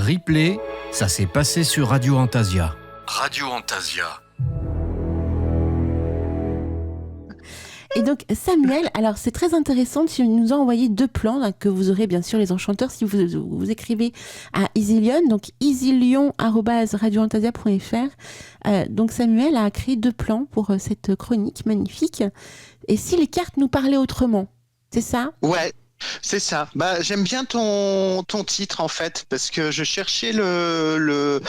Replay, ça s'est passé sur Radio Antasia. Radio Antasia. Et donc Samuel, alors c'est très intéressant, tu nous as envoyé 2 plans là, que vous aurez bien sûr les enchanteurs si vous écrivez à EasyLion, donc easylion@radioantasia.fr. Donc Samuel a créé 2 plans pour cette chronique magnifique. Et si les cartes nous parlaient autrement, c'est ça ? Ouais. C'est ça. J'aime bien ton titre en fait, parce que je cherchais le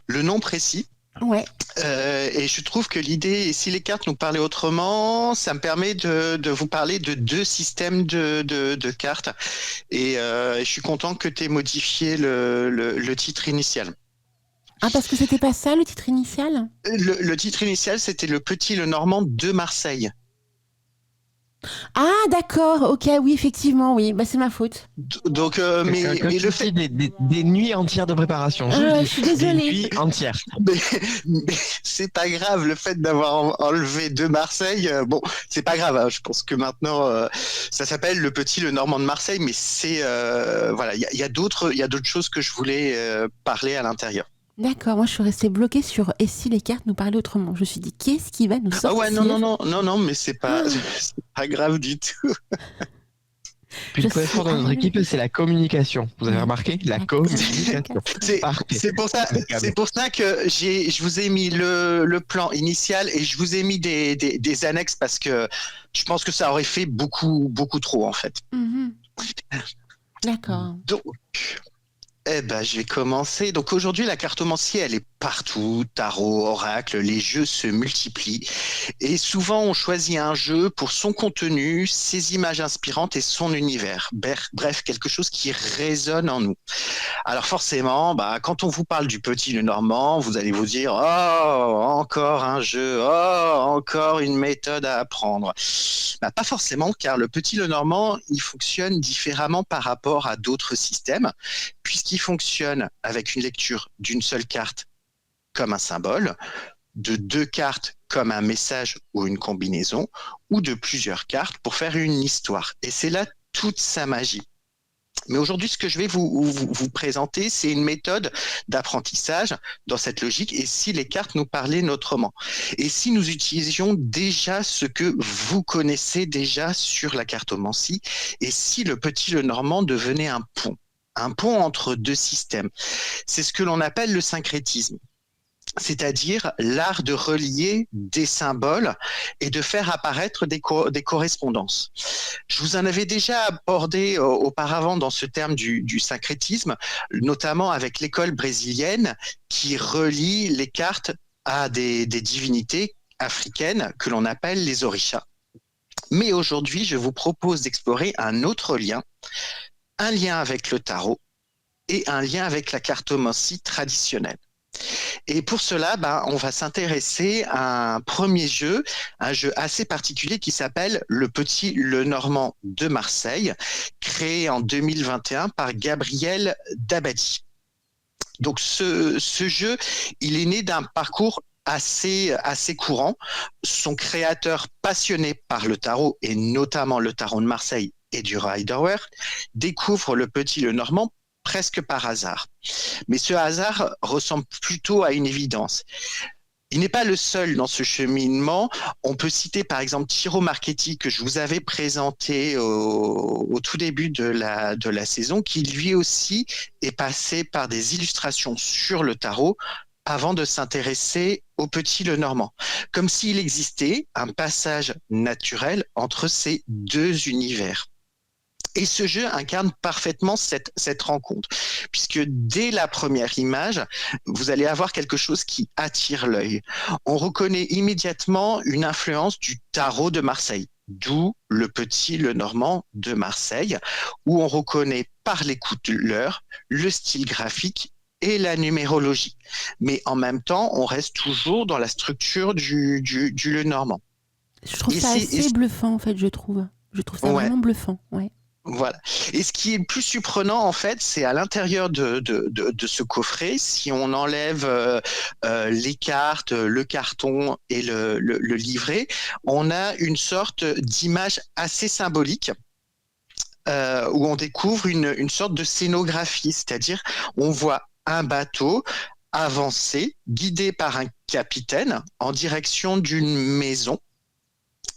nom précis. Ouais. Et je trouve que l'idée, et si les cartes nous parlaient autrement, ça me permet de vous parler de 2 systèmes de cartes. Et je suis content que tu aies modifié le titre initial. Ah, parce que c'était pas ça le titre initial ? Le titre initial, c'était Le Petit Le Normand de Marseille. Ah, d'accord, ok, oui, effectivement, oui, c'est ma faute. Donc, mais le fait des nuits entières de préparation. Je suis désolée. Des nuits entières. Mais c'est pas grave, le fait d'avoir enlevé de Marseille, c'est pas grave. Hein, je pense que maintenant, ça s'appelle Le Petit Le Normand de Marseille, mais c'est voilà, il y a d'autres choses que je voulais parler à l'intérieur. D'accord, moi je suis restée bloquée sur et si les cartes nous parlaient autrement. Je me suis dit qu'est-ce qui va nous sortir ? Ah ouais, non, mais c'est pas grave du tout. Puis le point fort de notre équipe, c'est la communication. Vous avez remarqué ? La communication. C'est pour ça que je vous ai mis le plan initial et je vous ai mis des annexes parce que je pense que ça aurait fait beaucoup trop en fait. Mm-hmm. D'accord. Donc, je vais commencer. Donc aujourd'hui, la cartomancie, elle est partout. Tarot, oracle, les jeux se multiplient. Et souvent, on choisit un jeu pour son contenu, ses images inspirantes et son univers. Bref, quelque chose qui résonne en nous. Alors forcément, quand on vous parle du Petit Le Normand, vous allez vous dire « Oh, encore un jeu, oh, encore une méthode à apprendre ». Pas forcément, car le Petit Le Normand, il fonctionne différemment par rapport à d'autres systèmes, puisqu'il fonctionne avec une lecture d'une seule carte comme un symbole, de 2 cartes comme un message ou une combinaison, ou de plusieurs cartes pour faire une histoire. Et c'est là toute sa magie. Mais aujourd'hui, ce que je vais vous présenter, c'est une méthode d'apprentissage dans cette logique. Et si les cartes nous parlaient autrement ? Et si nous utilisions déjà ce que vous connaissez déjà sur la cartomancie ? Et si le Petit Le Normand devenait un pont entre 2 systèmes ? C'est ce que l'on appelle le syncrétisme. C'est-à-dire l'art de relier des symboles et de faire apparaître des correspondances. Je vous en avais déjà abordé auparavant dans ce terme du syncrétisme, notamment avec l'école brésilienne qui relie les cartes à des divinités africaines que l'on appelle les orishas. Mais aujourd'hui, je vous propose d'explorer un autre lien, un lien avec le tarot et un lien avec la cartomancie traditionnelle. Et pour cela, on va s'intéresser à un premier jeu, un jeu assez particulier qui s'appelle Le Petit Le Normand de Marseille, créé en 2021 par Gabriel Dabadi. Donc ce jeu, il est né d'un parcours assez courant. Son créateur, passionné par le tarot et notamment le tarot de Marseille et du Rider-Waite, découvre Le Petit Le Normand presque par hasard. Mais ce hasard ressemble plutôt à une évidence. Il n'est pas le seul dans ce cheminement. On peut citer par exemple Ciro Marchetti, que je vous avais présenté au tout début de la saison, qui lui aussi est passé par des illustrations sur le tarot avant de s'intéresser au Petit Le Normand. Comme s'il existait un passage naturel entre ces 2 univers. Et ce jeu incarne parfaitement cette rencontre, puisque dès la première image, vous allez avoir quelque chose qui attire l'œil. On reconnaît immédiatement une influence du tarot de Marseille, d'où Le Petit Le Normand de Marseille, où on reconnaît par les couleurs le style graphique et la numérologie. Mais en même temps, on reste toujours dans la structure du Le Normand. Je trouve ça assez bluffant, en fait, je trouve. Je trouve ça vraiment bluffant, ouais. Voilà. Et ce qui est le plus surprenant, en fait, c'est à l'intérieur de ce coffret, si on enlève les cartes, le carton et le livret, on a une sorte d'image assez symbolique. Où on découvre une sorte de scénographie, c'est-à-dire on voit un bateau avancer, guidé par un capitaine en direction d'une maison.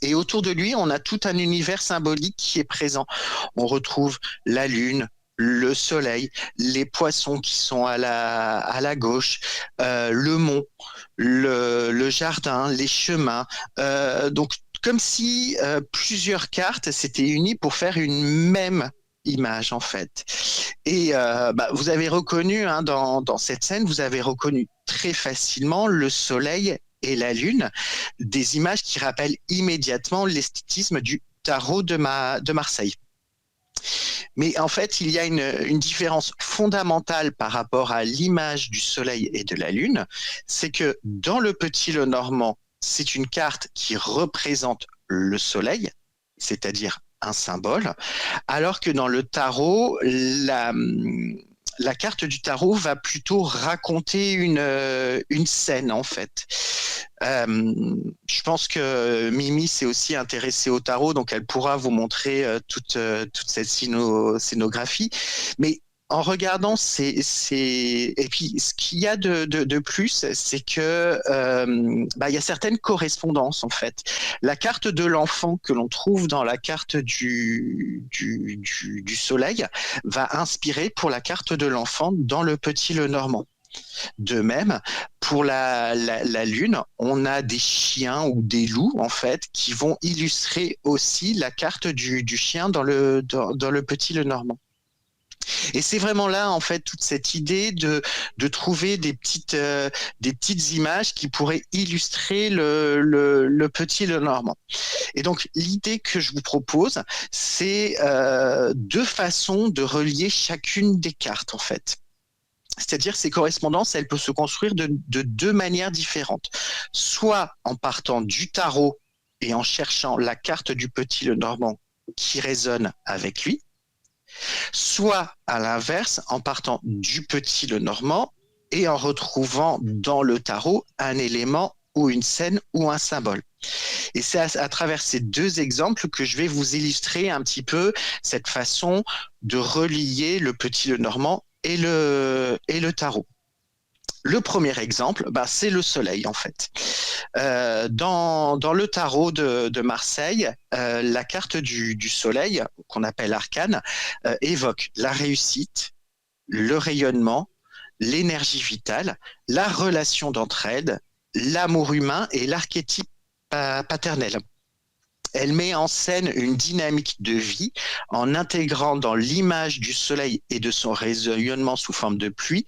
Et autour de lui, on a tout un univers symbolique qui est présent. On retrouve la lune, le soleil, les poissons qui sont à la gauche, le mont, le jardin, les chemins. Donc, comme si plusieurs cartes s'étaient unies pour faire une même image, en fait. Et vous avez reconnu, hein, dans cette scène, vous avez reconnu très facilement le soleil et la lune, des images qui rappellent immédiatement l'esthétisme du tarot de Marseille. Mais en fait, il y a une différence fondamentale par rapport à l'image du soleil et de la lune, c'est que dans le Petit Lenormand, c'est une carte qui représente le soleil, c'est-à-dire un symbole, alors que dans le tarot, la carte du tarot va plutôt raconter une scène, en fait. Je pense que Mimi s'est aussi intéressée au tarot, donc elle pourra vous montrer toute cette scénographie. Mais en regardant et puis ce qu'il y a de plus, c'est que il y a certaines correspondances, en fait. La carte de l'enfant que l'on trouve dans la carte du soleil va inspirer pour la carte de l'enfant dans le Petit Lenormand. De même, pour la lune, on a des chiens ou des loups, en fait, qui vont illustrer aussi la carte du chien dans le Petit Lenormand. Et c'est vraiment là, en fait, toute cette idée de trouver des petites images qui pourraient illustrer le Petit Lenormand. Et donc, l'idée que je vous propose, c'est deux façons de relier chacune des cartes, en fait. C'est-à-dire ces correspondances, elles peuvent se construire de deux manières différentes. Soit en partant du tarot et en cherchant la carte du Petit Lenormand qui résonne avec lui, soit à l'inverse, en partant du Petit Lenormand et en retrouvant dans le tarot un élément ou une scène ou un symbole. Et c'est à travers ces deux exemples que je vais vous illustrer un petit peu cette façon de relier le Petit Lenormand et le tarot. Le premier exemple, c'est le soleil, en fait. Dans le tarot de Marseille, la carte du soleil, qu'on appelle arcane, évoque la réussite, le rayonnement, l'énergie vitale, la relation d'entraide, l'amour humain et l'archétype paternel. Elle met en scène une dynamique de vie en intégrant dans l'image du soleil et de son rayonnement sous forme de pluie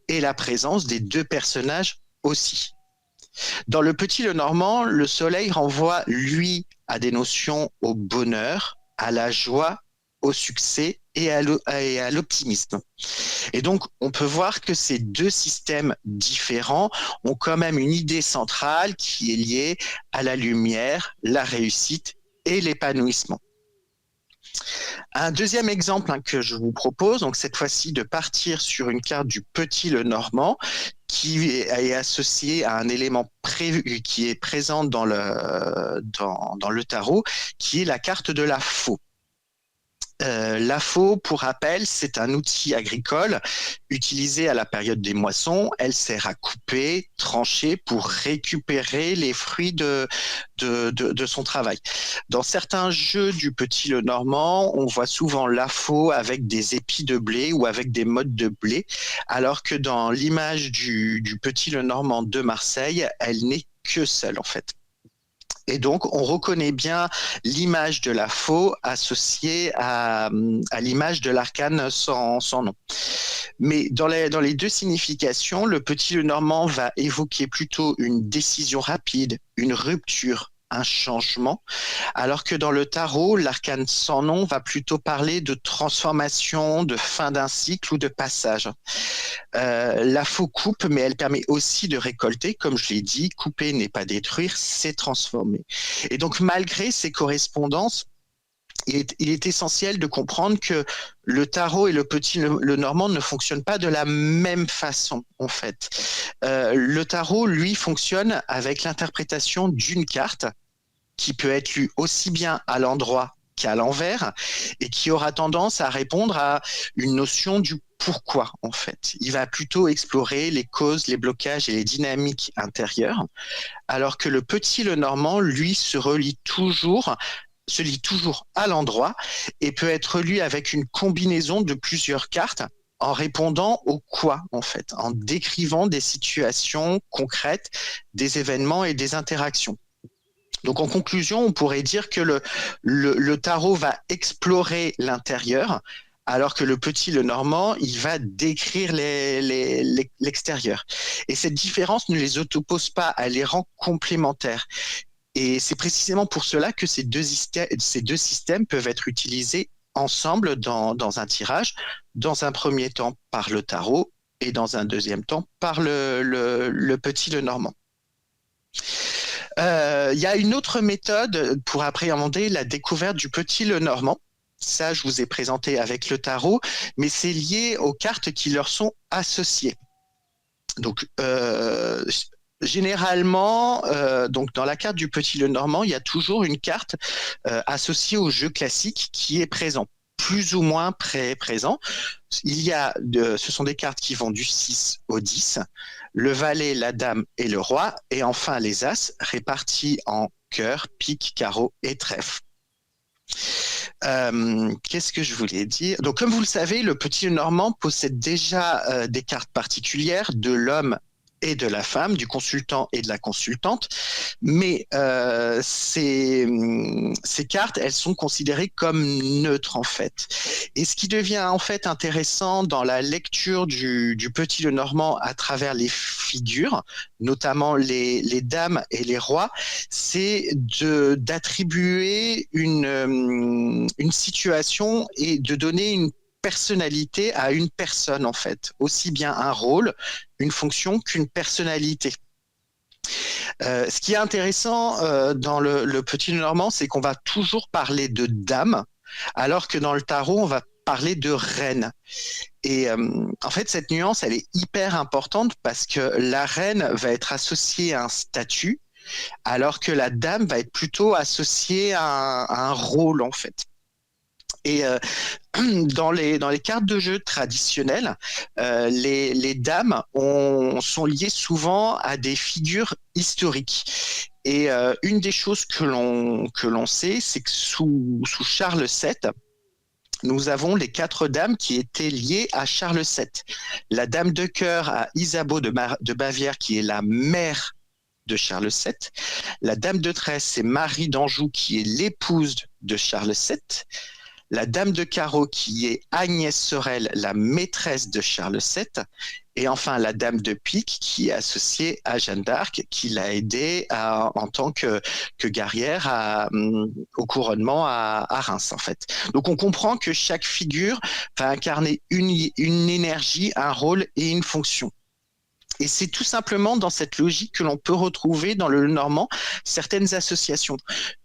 et la présence des deux personnages aussi. Dans le Petit Lenormand, le soleil renvoie, lui, à des notions au bonheur, à la joie, au succès et à l'optimisme. Et donc, on peut voir que ces deux systèmes différents ont quand même une idée centrale qui est liée à la lumière, la réussite et l'épanouissement. Un deuxième exemple que je vous propose, donc cette fois-ci de partir sur une carte du Petit Lenormand qui est associé à un élément qui est présent dans le tarot, qui est la carte de la faux. La faux, pour rappel, c'est un outil agricole utilisé à la période des moissons. Elle sert à couper, trancher pour récupérer les fruits de son travail. Dans certains jeux du Petit Lenormand, on voit souvent la faux avec des épis de blé ou avec des mottes de blé, alors que dans l'image du Petit Lenormand de Marseille, elle n'est que seule, en fait. Et donc, on reconnaît bien l'image de la faux associée à l'image de l'arcane sans nom. Mais dans les deux significations, le Petit Lenormand va évoquer plutôt une décision rapide, une rupture, un changement, alors que dans le tarot, l'arcane sans nom va plutôt parler de transformation, de fin d'un cycle ou de passage. La faux coupe, mais elle permet aussi de récolter, comme je l'ai dit, couper n'est pas détruire, c'est transformer. Et donc, malgré ces correspondances, il est essentiel de comprendre que le tarot et le Petit Lenormand ne fonctionnent pas de la même façon, en fait. Le tarot, lui, fonctionne avec l'interprétation d'une carte qui peut être lue aussi bien à l'endroit qu'à l'envers et qui aura tendance à répondre à une notion du pourquoi, en fait. Il va plutôt explorer les causes, les blocages et les dynamiques intérieures, alors que le petit Lenormand, lui, se lit toujours à l'endroit et peut être lu avec une combinaison de plusieurs cartes en répondant au quoi, en fait, en décrivant des situations concrètes, des événements et des interactions. Donc, en conclusion, on pourrait dire que le tarot va explorer l'intérieur, alors que le petit Lenormand, il va décrire l'extérieur. Et cette différence ne les oppose pas, elle les rend complémentaires. Et c'est précisément pour cela que ces deux systèmes peuvent être utilisés ensemble dans un tirage, dans un premier temps par le tarot et dans un deuxième temps par le petit Lenormand. Il y a une autre méthode pour appréhender la découverte du petit Lenormand. Ça, je vous ai présenté avec le tarot, mais c'est lié aux cartes qui leur sont associées. Donc, généralement, donc dans la carte du petit Lenormand, il y a toujours une carte associée au jeu classique qui est présent, plus ou moins présent. Ce sont des cartes qui vont du 6 au 10, le valet, la dame et le roi, et enfin les as répartis en cœur, pique, carreau et trèfle. Qu'est-ce que je voulais dire? Donc, comme vous le savez, le petit Lenormand possède déjà des cartes particulières de l'homme et de la femme, du consultant et de la consultante, mais ces cartes, elles sont considérées comme neutres en fait. Et ce qui devient en fait intéressant dans la lecture du petit Lenormand à travers les figures, notamment les dames et les rois, c'est d'attribuer une situation et de donner une personnalité à une personne en fait, aussi bien un rôle, une fonction qu'une personnalité. Ce qui est intéressant dans le petit Lenormand, c'est qu'on va toujours parler de dame, alors que dans le tarot, on va parler de reine. Et en fait, cette nuance, elle est hyper importante parce que la reine va être associée à un statut, alors que la dame va être plutôt associée à un rôle en fait. Et dans les cartes de jeu traditionnelles, les dames sont liées souvent à des figures historiques. Et une des choses que l'on sait, c'est que sous Charles VII, nous avons les 4 dames qui étaient liées à Charles VII. La dame de cœur à Isabeau de Bavière, qui est la mère de Charles VII. La dame de trèfle, c'est Marie d'Anjou, qui est l'épouse de Charles VII. La dame de carreau qui est Agnès Sorel, la maîtresse de Charles VII, et enfin la dame de pique qui est associée à Jeanne d'Arc, qui l'a aidée en tant que guerrière au couronnement à Reims en fait. Donc on comprend que chaque figure va incarner une énergie, un rôle et une fonction. Et c'est tout simplement dans cette logique que l'on peut retrouver dans le Lenormand certaines associations,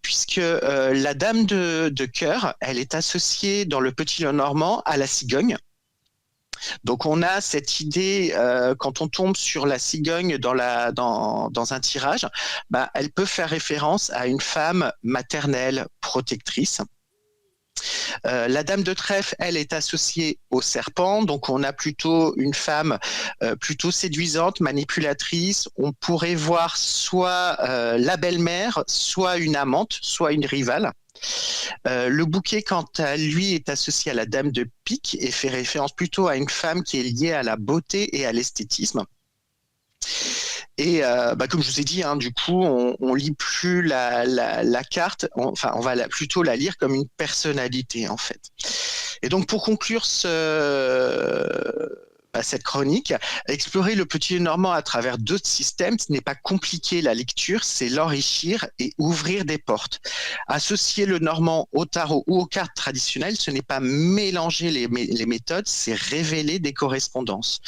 puisque la dame de cœur, elle est associée dans le petit Lenormand à la cigogne. Donc on a cette idée, quand on tombe sur la cigogne dans un tirage, elle peut faire référence à une femme maternelle, protectrice. La dame de trèfle, elle, est associée au serpent, donc on a plutôt une femme plutôt séduisante, manipulatrice. On pourrait voir soit la belle-mère, soit une amante, soit une rivale. Le bouquet, quant à lui, est associé à la dame de pique et fait référence plutôt à une femme qui est liée à la beauté et à l'esthétisme. Et comme je vous ai dit, du coup, on lit plus la carte, on va plutôt la lire comme une personnalité en fait. Et donc pour conclure cette chronique, explorer le petit Lenormand à travers d'autres systèmes, ce n'est pas compliqué la lecture, c'est l'enrichir et ouvrir des portes. Associer le Normand au tarot ou aux cartes traditionnelles, ce n'est pas mélanger les méthodes, c'est révéler des correspondances.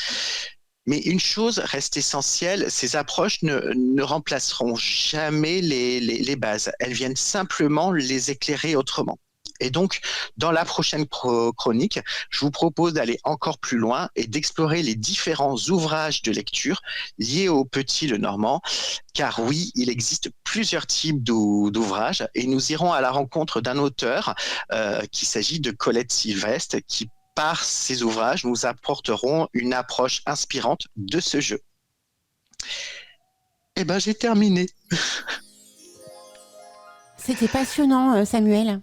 Mais une chose reste essentielle, ces approches ne remplaceront jamais les bases. Elles viennent simplement les éclairer autrement. Et donc, dans la prochaine chronique, je vous propose d'aller encore plus loin et d'explorer les différents ouvrages de lecture liés au Petit Lenormand, car oui, il existe plusieurs types d'ouvrages et nous irons à la rencontre d'un auteur qui s'agit de Colette Sylvestre, qui par ses ouvrages nous apporteront une approche inspirante de ce jeu. Eh ben, j'ai terminé. C'était passionnant, Samuel.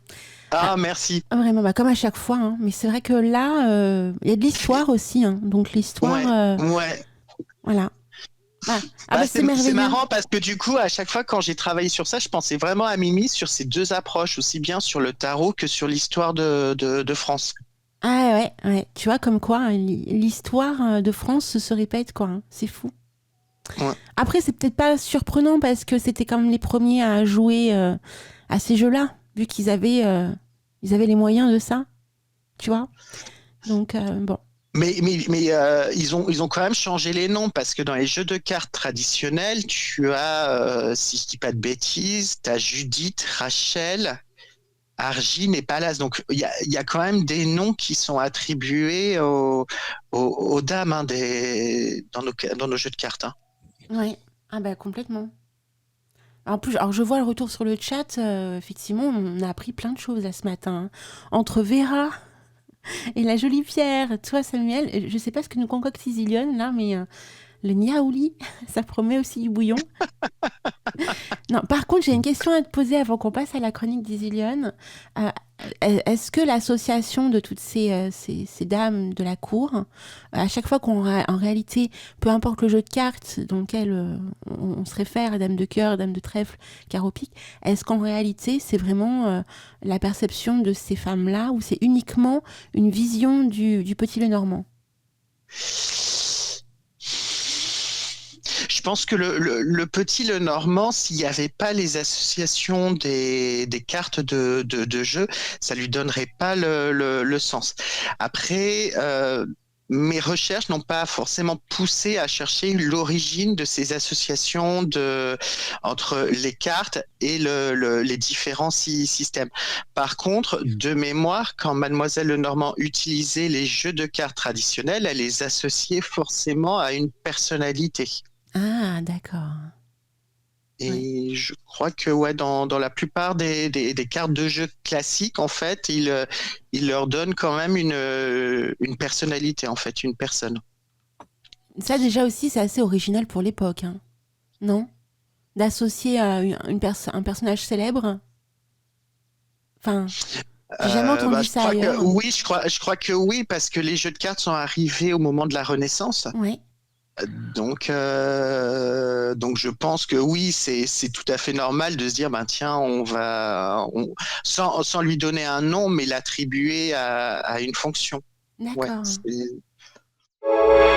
Ah, merci. Vraiment, comme à chaque fois. Hein. Mais c'est vrai que là, il y a de l'histoire aussi. Hein. Donc l'histoire, Ouais. voilà. C'est marrant parce que du coup, à chaque fois quand j'ai travaillé sur ça, je pensais vraiment à Mimi sur ces deux approches, aussi bien sur le tarot que sur l'histoire de France. Ah ouais. Tu vois, comme quoi, l'histoire de France se répète, quoi. Hein. C'est fou. Ouais. Après, c'est peut-être pas surprenant parce que c'était quand même les premiers à jouer à ces jeux-là, vu qu'ils avaient les moyens de ça, tu vois. Donc, bon. Mais ils ont quand même changé les noms parce que dans les jeux de cartes traditionnels, tu as, si je dis pas de bêtises, tu as Judith, Rachel, Argine et Pallas. Donc il y a quand même des noms qui sont attribués aux dames hein, dans nos jeux de cartes. Hein. Ouais, complètement. En plus, alors je vois le retour sur le chat, effectivement, on a appris plein de choses là ce matin. Hein. Entre Vera et la jolie Pierre, toi Samuel, je sais pas ce que nous concocte Isilionne là, mais le niaouli, ça promet aussi du bouillon. Non, par contre, j'ai une question à te poser avant qu'on passe à la chronique d'Isilionne. Est-ce que l'association de toutes ces dames de la cour, à chaque fois en réalité, peu importe le jeu de cartes dans lequel on se réfère, dame de cœur, dame de trèfle, carreau pique, est-ce qu'en réalité, c'est vraiment la perception de ces femmes-là ou c'est uniquement une vision du Petit Lenormand ? Je pense que le Petit Lenormand, s'il n'y avait pas les associations des cartes de jeu, ça lui donnerait pas le sens. Après, mes recherches n'ont pas forcément poussé à chercher l'origine de ces associations entre les cartes et les différents systèmes. Par contre, de mémoire, quand Mademoiselle Lenormand utilisait les jeux de cartes traditionnels, elle les associait forcément à une personnalité. Ah, d'accord. Et je crois que dans la plupart des cartes de jeu classiques, en fait, il leur donne quand même une personnalité, en fait, une personne. Ça, déjà aussi, c'est assez original pour l'époque, hein. Non ? D'associer à un personnage célèbre ? Enfin, j'ai jamais entendu ça ailleurs. Je crois que oui, parce que les jeux de cartes sont arrivés au moment de la Renaissance. Oui. Donc je pense que oui, c'est tout à fait normal de se dire, tiens, sans lui donner un nom, mais l'attribuer à une fonction. D'accord. Ouais,